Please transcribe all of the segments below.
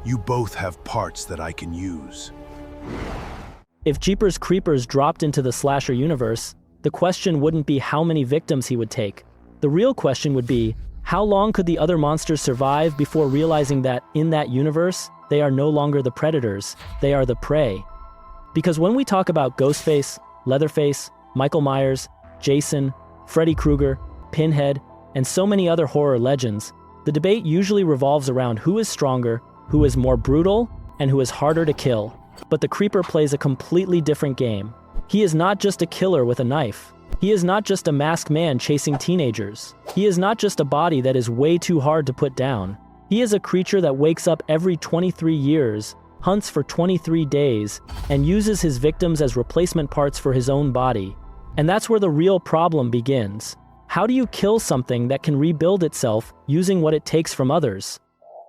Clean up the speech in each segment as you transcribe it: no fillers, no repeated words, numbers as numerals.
You both have parts that I can use. If Jeepers Creepers dropped into the slasher universe, the question wouldn't be how many victims he would take. The real question would be, how long could the other monsters survive before realizing that, in that universe, they are no longer the predators, they are the prey? Because when we talk about Ghostface, Leatherface, Michael Myers, Jason, Freddy Krueger, Pinhead, and so many other horror legends, the debate usually revolves around who is stronger, who is more brutal, and who is harder to kill. But the Creeper plays a completely different game. He is not just a killer with a knife. He is not just a masked man chasing teenagers. He is not just a body that is way too hard to put down. He is a creature that wakes up every 23 years, hunts for 23 days, and uses his victims as replacement parts for his own body. And that's where the real problem begins. How do you kill something that can rebuild itself using what it takes from others?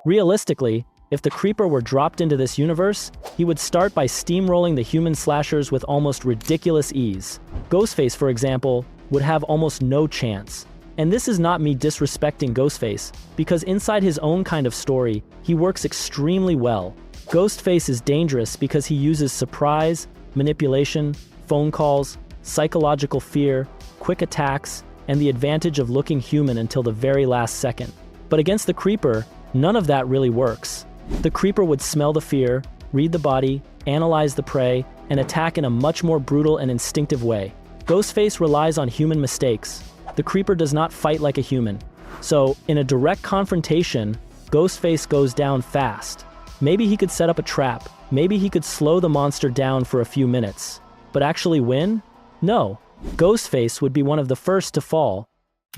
Realistically, if the Creeper were dropped into this universe, he would start by steamrolling the human slashers with almost ridiculous ease. Ghostface, for example, would have almost no chance. And this is not me disrespecting Ghostface, because inside his own kind of story, he works extremely well. Ghostface is dangerous because he uses surprise, manipulation, phone calls, psychological fear, quick attacks, and the advantage of looking human until the very last second. But against the Creeper, none of that really works. The Creeper would smell the fear, read the body, analyze the prey, and attack in a much more brutal and instinctive way. Ghostface relies on human mistakes. The Creeper does not fight like a human. So, in a direct confrontation, Ghostface goes down fast. Maybe he could set up a trap. Maybe he could slow the monster down for a few minutes. But actually win? No. Ghostface would be one of the first to fall.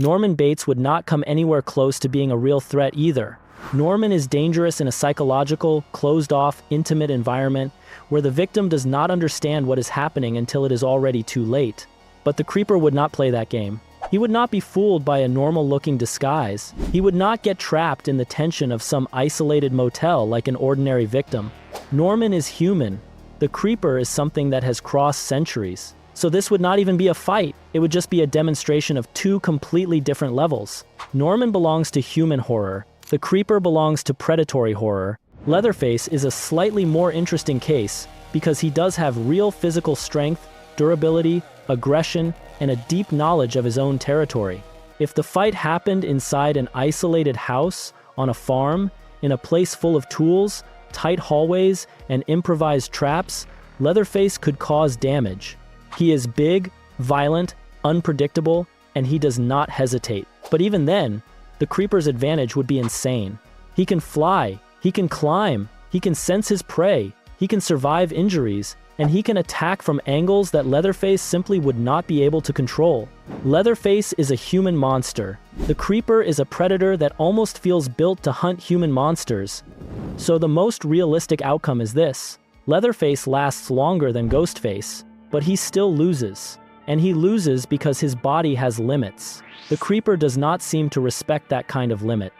Norman Bates would not come anywhere close to being a real threat either. Norman is dangerous in a psychological, closed-off, intimate environment where the victim does not understand what is happening until it is already too late. But the Creeper would not play that game. He would not be fooled by a normal-looking disguise. He would not get trapped in the tension of some isolated motel like an ordinary victim. Norman is human. The Creeper is something that has crossed centuries. So this would not even be a fight. It would just be a demonstration of two completely different levels. Norman belongs to human horror. The Creeper belongs to predatory horror. Leatherface is a slightly more interesting case because he does have real physical strength, durability, aggression, and a deep knowledge of his own territory. If the fight happened inside an isolated house, on a farm, in a place full of tools, tight hallways, and improvised traps, Leatherface could cause damage. He is big, violent, unpredictable, and he does not hesitate. But even then, the Creeper's advantage would be insane. He can fly, he can climb, he can sense his prey, he can survive injuries, and he can attack from angles that Leatherface simply would not be able to control. Leatherface is a human monster. The Creeper is a predator that almost feels built to hunt human monsters. So the most realistic outcome is this. Leatherface lasts longer than Ghostface, but he still loses. And he loses because his body has limits. The Creeper does not seem to respect that kind of limit.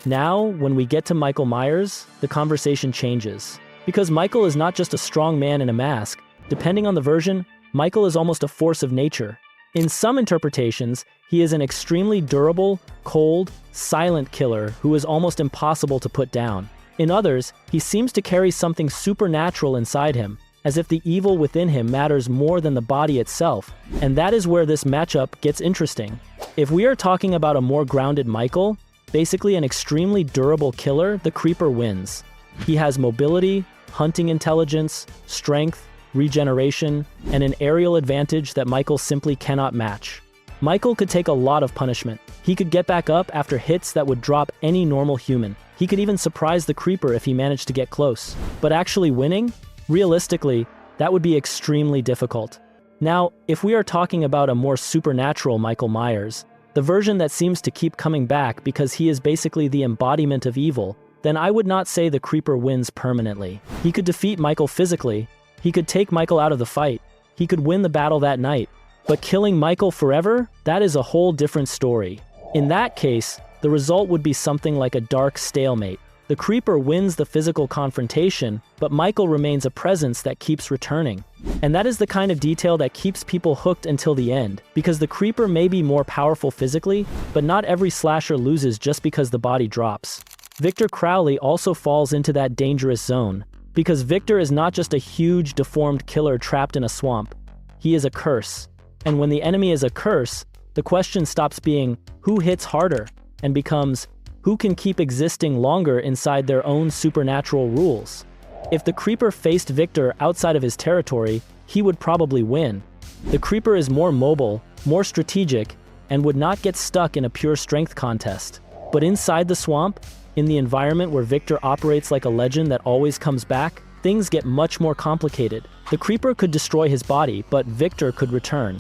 Now, when we get to Michael Myers, the conversation changes. Because Michael is not just a strong man in a mask. Depending on the version, Michael is almost a force of nature. In some interpretations, he is an extremely durable, cold, silent killer who is almost impossible to put down. In others, he seems to carry something supernatural inside him, as if the evil within him matters more than the body itself. And that is where this matchup gets interesting. If we are talking about a more grounded Michael, basically an extremely durable killer, the Creeper wins. He has mobility, hunting intelligence, strength, regeneration, and an aerial advantage that Michael simply cannot match. Michael could take a lot of punishment. He could get back up after hits that would drop any normal human. He could even surprise the Creeper if he managed to get close. But actually winning? Realistically, that would be extremely difficult. Now, if we are talking about a more supernatural Michael Myers, the version that seems to keep coming back because he is basically the embodiment of evil, then I would not say the Creeper wins permanently. He could defeat Michael physically. He could take Michael out of the fight. He could win the battle that night. But killing Michael forever? That is a whole different story. In that case, the result would be something like a dark stalemate. The Creeper wins the physical confrontation, but Michael remains a presence that keeps returning. And that is the kind of detail that keeps people hooked until the end, because the Creeper may be more powerful physically, but not every slasher loses just because the body drops. Victor Crowley also falls into that dangerous zone, because Victor is not just a huge, deformed killer trapped in a swamp. He is a curse. And when the enemy is a curse, the question stops being, who hits harder, and becomes, who can keep existing longer inside their own supernatural rules? If the Creeper faced Victor outside of his territory, he would probably win. The Creeper is more mobile, more strategic, and would not get stuck in a pure strength contest. But inside the swamp, in the environment where Victor operates like a legend that always comes back, things get much more complicated. The Creeper could destroy his body, but Victor could return.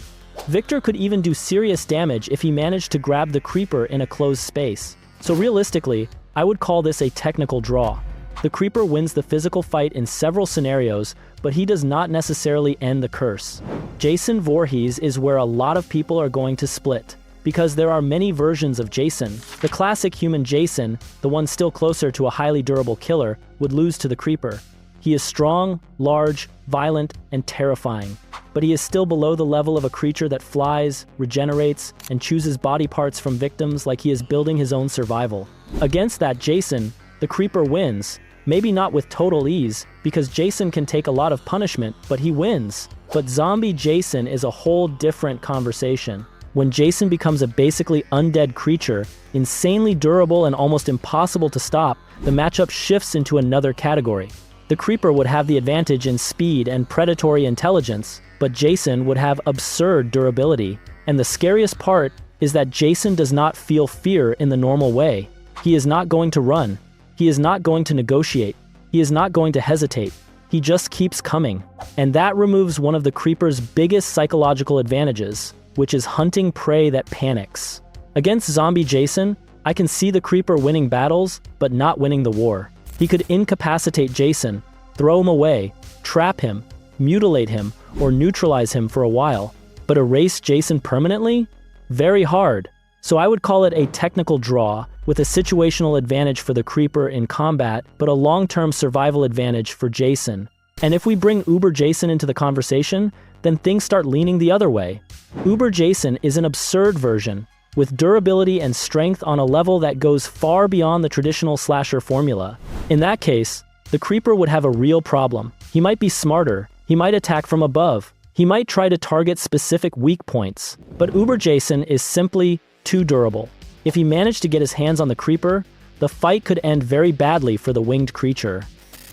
Victor could even do serious damage if he managed to grab the Creeper in a closed space. So realistically, I would call this a technical draw. The Creeper wins the physical fight in several scenarios, but he does not necessarily end the curse. Jason Voorhees is where a lot of people are going to split, because there are many versions of Jason. The classic human Jason, the one still closer to a highly durable killer, would lose to the Creeper. He is strong, large, violent, and terrifying, but he is still below the level of a creature that flies, regenerates, and chooses body parts from victims like he is building his own survival. Against that Jason, the Creeper wins, maybe not with total ease, because Jason can take a lot of punishment, but he wins. But zombie Jason is a whole different conversation. When Jason becomes a basically undead creature, insanely durable and almost impossible to stop, the matchup shifts into another category. The Creeper would have the advantage in speed and predatory intelligence, but Jason would have absurd durability. And the scariest part is that Jason does not feel fear in the normal way. He is not going to run. He is not going to negotiate. He is not going to hesitate. He just keeps coming. And that removes one of the Creeper's biggest psychological advantages, which is hunting prey that panics. Against zombie Jason, I can see the Creeper winning battles, but not winning the war. He could incapacitate Jason, throw him away, trap him, mutilate him, or neutralize him for a while. But erase Jason permanently? Very hard. So I would call it a technical draw, with a situational advantage for the Creeper in combat, but a long-term survival advantage for Jason. And if we bring Uber Jason into the conversation, then things start leaning the other way. Uber Jason is an absurd version, with durability and strength on a level that goes far beyond the traditional slasher formula. In that case, the Creeper would have a real problem. He might be smarter, he might attack from above, he might try to target specific weak points, but Uber Jason is simply too durable. If he managed to get his hands on the Creeper, the fight could end very badly for the winged creature.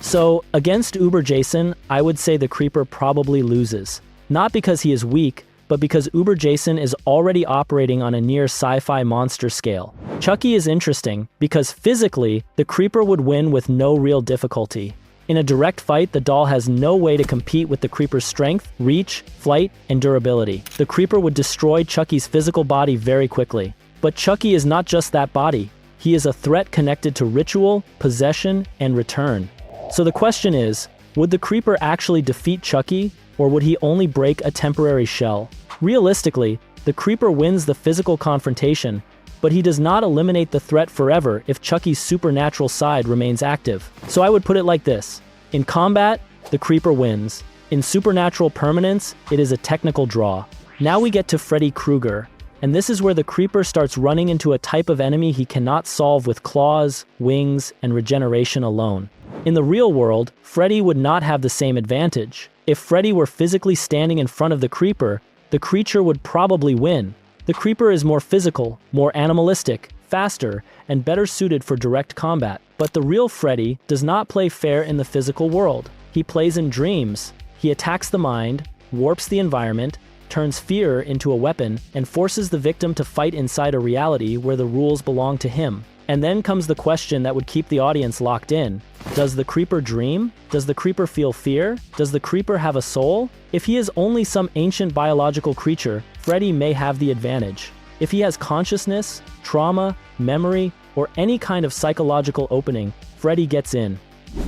So, against Uber Jason, I would say the Creeper probably loses. Not because he is weak, but because Uber Jason is already operating on a near sci-fi monster scale. Chucky is interesting, because physically, the Creeper would win with no real difficulty. In a direct fight, the doll has no way to compete with the Creeper's strength, reach, flight, and durability. The Creeper would destroy Chucky's physical body very quickly. But Chucky is not just that body. He is a threat connected to ritual, possession, and return. So the question is, would the Creeper actually defeat Chucky, or would he only break a temporary shell? Realistically, the Creeper wins the physical confrontation, but he does not eliminate the threat forever if Chucky's supernatural side remains active. So I would put it like this. In combat, the Creeper wins. In supernatural permanence, it is a technical draw. Now we get to Freddy Krueger, and this is where the Creeper starts running into a type of enemy he cannot solve with claws, wings, and regeneration alone. In the real world, Freddy would not have the same advantage. If Freddy were physically standing in front of the Creeper, the creature would probably win. The Creeper is more physical, more animalistic, faster, and better suited for direct combat. But the real Freddy does not play fair in the physical world. He plays in dreams. He attacks the mind, warps the environment, turns fear into a weapon, and forces the victim to fight inside a reality where the rules belong to him. And then comes the question that would keep the audience locked in. Does the Creeper dream? Does the Creeper feel fear? Does the Creeper have a soul? If he is only some ancient biological creature, Freddy may have the advantage. If he has consciousness, trauma, memory, or any kind of psychological opening, Freddy gets in.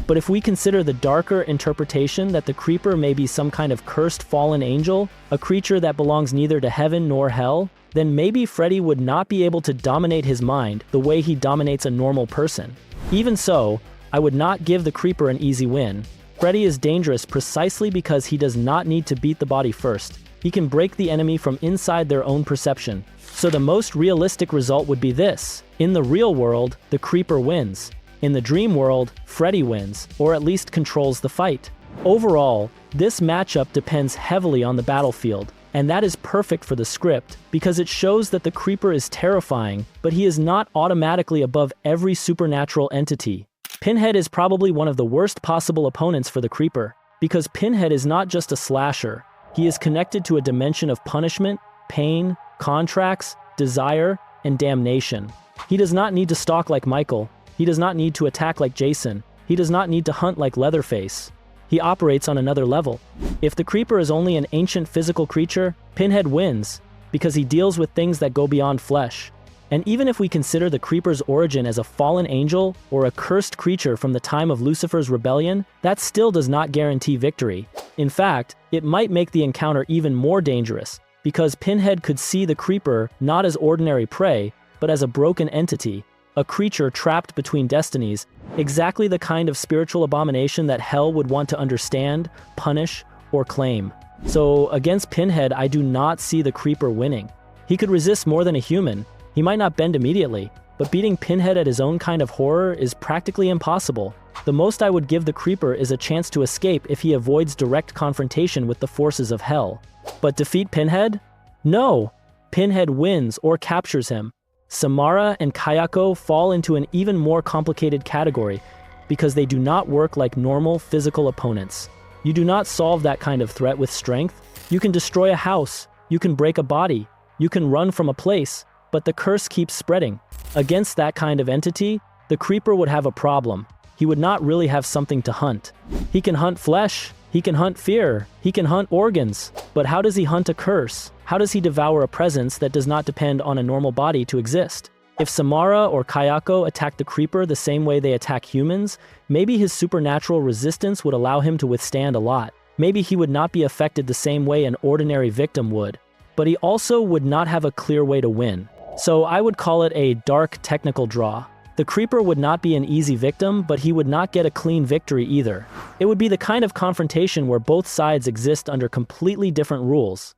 But if we consider the darker interpretation that the Creeper may be some kind of cursed fallen angel, a creature that belongs neither to heaven nor hell, then maybe Freddy would not be able to dominate his mind the way he dominates a normal person. Even so, I would not give the Creeper an easy win. Freddy is dangerous precisely because he does not need to beat the body first. He can break the enemy from inside their own perception. So the most realistic result would be this. In the real world, the Creeper wins. In the dream world, Freddy wins, or at least controls the fight. Overall, this matchup depends heavily on the battlefield, and that is perfect for the script because it shows that the Creeper is terrifying, but he is not automatically above every supernatural entity. Pinhead is probably one of the worst possible opponents for the Creeper, because Pinhead is not just a slasher. He is connected to a dimension of punishment, pain, contracts, desire, and damnation. He does not need to stalk like Michael. He does not need to attack like Jason. He does not need to hunt like Leatherface. He operates on another level. If the Creeper is only an ancient physical creature, Pinhead wins, because he deals with things that go beyond flesh. And even if we consider the Creeper's origin as a fallen angel or a cursed creature from the time of Lucifer's rebellion, that still does not guarantee victory. In fact, it might make the encounter even more dangerous, because Pinhead could see the Creeper not as ordinary prey, but as a broken entity, a creature trapped between destinies, exactly the kind of spiritual abomination that hell would want to understand, punish, or claim. So, against Pinhead, I do not see the Creeper winning. He could resist more than a human. He might not bend immediately, but beating Pinhead at his own kind of horror is practically impossible. The most I would give the Creeper is a chance to escape if he avoids direct confrontation with the forces of hell. But defeat Pinhead? No! Pinhead wins or captures him. Samara and Kayako fall into an even more complicated category because they do not work like normal physical opponents. You do not solve that kind of threat with strength. You can destroy a house, you can break a body, you can run from a place, but the curse keeps spreading. Against that kind of entity, the Creeper would have a problem. He would not really have something to hunt. He can hunt flesh, he can hunt fear, he can hunt organs, but how does he hunt a curse? How does he devour a presence that does not depend on a normal body to exist? If Samara or Kayako attack the Creeper the same way they attack humans, maybe his supernatural resistance would allow him to withstand a lot. Maybe he would not be affected the same way an ordinary victim would. But he also would not have a clear way to win. So I would call it a dark technical draw. The Creeper would not be an easy victim, but he would not get a clean victory either. It would be the kind of confrontation where both sides exist under completely different rules.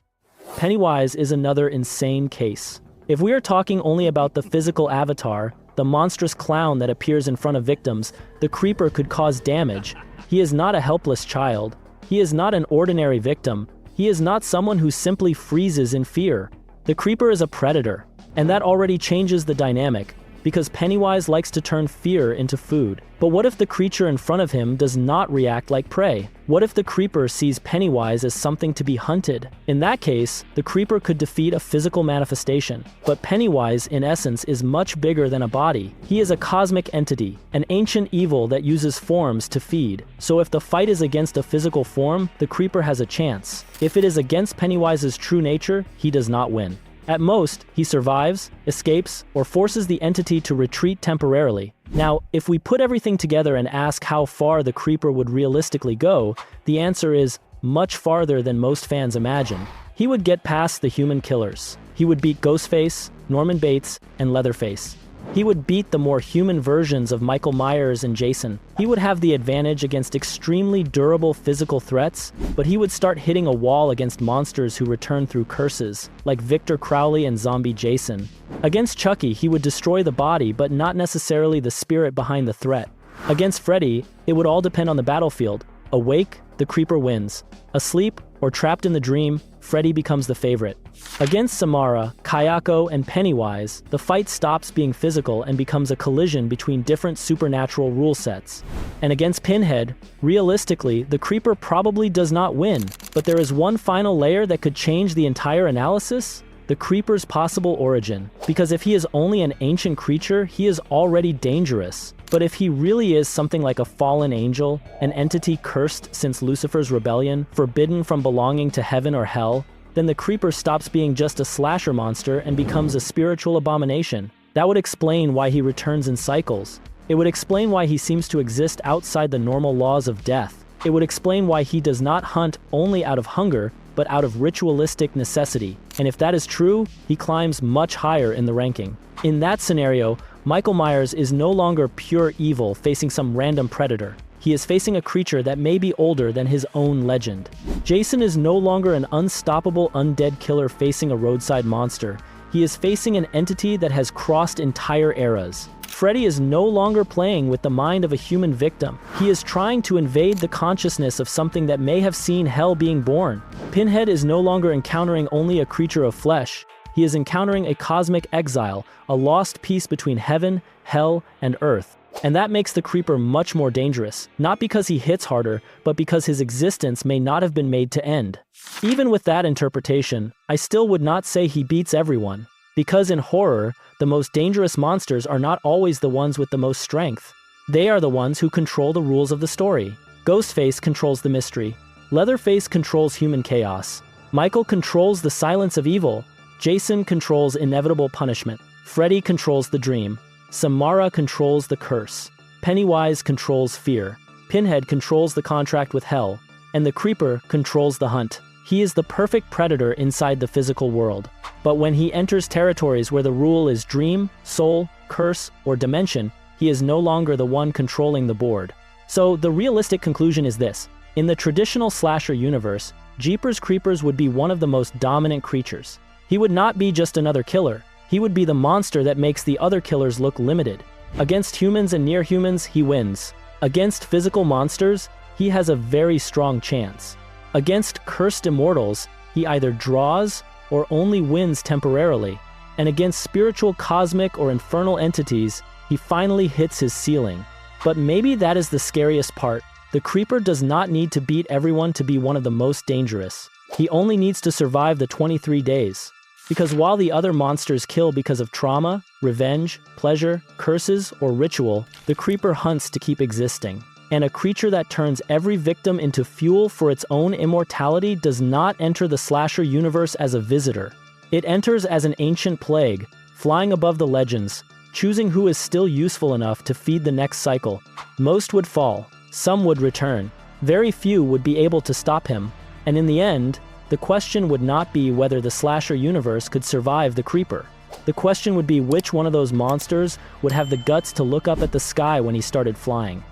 Pennywise is another insane case. If we are talking only about the physical avatar, the monstrous clown that appears in front of victims, the Creeper could cause damage. He is not a helpless child. He is not an ordinary victim. He is not someone who simply freezes in fear. The Creeper is a predator, and that already changes the dynamic, because Pennywise likes to turn fear into food. But what if the creature in front of him does not react like prey? What if the Creeper sees Pennywise as something to be hunted? In that case, the Creeper could defeat a physical manifestation. But Pennywise, in essence, is much bigger than a body. He is a cosmic entity, an ancient evil that uses forms to feed. So if the fight is against a physical form, the Creeper has a chance. If it is against Pennywise's true nature, he does not win. At most, he survives, escapes, or forces the entity to retreat temporarily. Now, if we put everything together and ask how far the Creeper would realistically go, the answer is much farther than most fans imagine. He would get past the human killers. He would beat Ghostface, Norman Bates, and Leatherface. He would beat the more human versions of Michael Myers and Jason. He would have the advantage against extremely durable physical threats, but he would start hitting a wall against monsters who return through curses, like Victor Crowley and Zombie Jason. Against Chucky, he would destroy the body, but not necessarily the spirit behind the threat. Against Freddy, it would all depend on the battlefield. Awake, the Creeper wins. Asleep, or trapped in the dream, Freddy becomes the favorite. Against Samara, Kayako, and Pennywise, the fight stops being physical and becomes a collision between different supernatural rule sets. And against Pinhead, realistically, the Creeper probably does not win, but there is one final layer that could change the entire analysis: the Creeper's possible origin. Because if he is only an ancient creature, he is already dangerous. But if he really is something like a fallen angel, an entity cursed since Lucifer's rebellion, forbidden from belonging to heaven or hell, then the Creeper stops being just a slasher monster and becomes a spiritual abomination. That would explain why he returns in cycles. It would explain why he seems to exist outside the normal laws of death. It would explain why he does not hunt only out of hunger, but out of ritualistic necessity. And if that is true, he climbs much higher in the ranking. In that scenario, Michael Myers is no longer pure evil facing some random predator. He is facing a creature that may be older than his own legend. Jason is no longer an unstoppable undead killer facing a roadside monster. He is facing an entity that has crossed entire eras. Freddy is no longer playing with the mind of a human victim. He is trying to invade the consciousness of something that may have seen hell being born. Pinhead is no longer encountering only a creature of flesh. He is encountering a cosmic exile, a lost piece between heaven, hell, and earth. And that makes the Creeper much more dangerous, not because he hits harder, but because his existence may not have been made to end. Even with that interpretation, I still would not say he beats everyone. Because in horror, the most dangerous monsters are not always the ones with the most strength. They are the ones who control the rules of the story. Ghostface controls the mystery. Leatherface controls human chaos. Michael controls the silence of evil. Jason controls inevitable punishment. Freddy controls the dream. Samara controls the curse. Pennywise controls fear. Pinhead controls the contract with hell. And the Creeper controls the hunt. He is the perfect predator inside the physical world. But when he enters territories where the rule is dream, soul, curse, or dimension, he is no longer the one controlling the board. So the realistic conclusion is this. In the traditional slasher universe, Jeepers Creepers would be one of the most dominant creatures. He would not be just another killer. He would be the monster that makes the other killers look limited. Against humans and near humans, he wins. Against physical monsters, he has a very strong chance. Against cursed immortals, he either draws or only wins temporarily. And against spiritual, cosmic, or infernal entities, he finally hits his ceiling. But maybe that is the scariest part. The Creeper does not need to beat everyone to be one of the most dangerous. He only needs to survive the 23 days. Because while the other monsters kill because of trauma, revenge, pleasure, curses, or ritual, the Creeper hunts to keep existing. And a creature that turns every victim into fuel for its own immortality does not enter the slasher universe as a visitor. It enters as an ancient plague, flying above the legends, choosing who is still useful enough to feed the next cycle. Most would fall, some would return. Very few would be able to stop him. And in the end, the question would not be whether the slasher universe could survive the Creeper. The question would be which one of those monsters would have the guts to look up at the sky when he started flying.